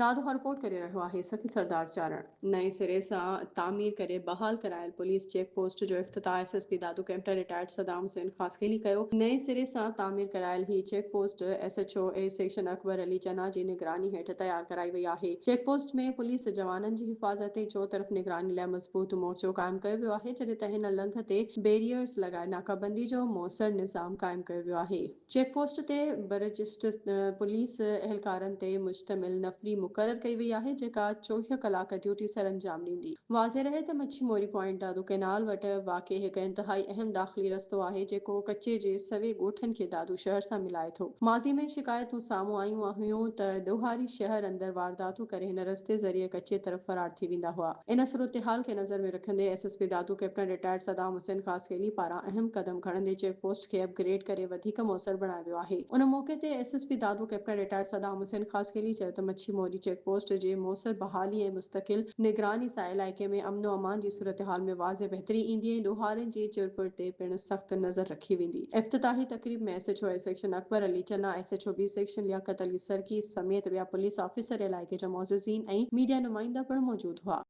दादो रिपोर्ट करे रहियो आहे सखी सरदार चारण नए सिरे सां तामीर करे बहाल करायल पुलिस चेक पोस्ट जो इफ़्तिताह SSP Dadu captain retired Saddam Hussain Khaskheli कयो। नए सिरे सां तामीर करायल ही check post SHO A section Akbar Ali Chana जी निगरानी हेठ तैयार कराई वई आहे। चेक पोस्ट में पुलिस जवाननि जी हिफ़ाज़त ऐं चोतरफ़ निगरानी लाइ मज़बूत मोर्चो क़ाइम कयो वियो आहे, जॾहिं त हिन लंघ ते बैरियर्स लॻाए नाकाबंदी जो मौसर निज़ाम क़ाइम कयो वियो आहे। चेक पोस्ट ते बरिजिस्ट पुलिस एहलकारनि ते मुश्तमिल नफ़री मुक़रर कई वई आहे, जेका 24 कलाक ड्यूटी सरअंजाम ॾींदी। वाज़े रहे त मच्छी मोरी पॉइंट दादू कैनाल वटि वाक़िए हिकु इंतहाई अहम दाख़िली रस्तो आहे, जेको कच्चे जे सवे ॻोठनि खे दादू शहर सां मिलाए थो। माज़ी में शिकायतूं साम्हूं आयूं हुयूं त ॾोहारी शहर अंदरि वारदातूं करे हिन रस्ते ज़रिए कच्चे तरफ़ फरार थी वेंदा हुआ। इन सूरतहाल खे नज़र में रखंदे SSP Dadu captain retired Saddam Hussain ख़ासकेली पारां अहम क़दम खणंदे चेक पोस्ट खे अपग्रेड करे वधीक मौसर बणायो वियो आहे। उन मौक़े ते SSP Dadu captain retired Saddam Hussain ख़ासकेली चयो त मच्छी मोरी चेक पोस्ट जे मौसर बहाली ऐं मुस्तक़िल निगरानी सां इलाइक़े में अमनो अमान जी सूरतहाल में वाज़े बहितरी ईंदी ऐं ॾोहारियुनि जी चुरपुर ते पिणु सख़्त नज़र रखी वेंदी। इफ़्तिताही तक़रीब में SHO A section Akbar Ali Chana, SHO B section Liaquat Ali Sarki समेत ॿिया पुलिस ऑफिसर, इलाइक़े जा मुअज़्ज़िज़ीन ऐं मीडिया नुमाइंदा पिणु मौजूद हुआ।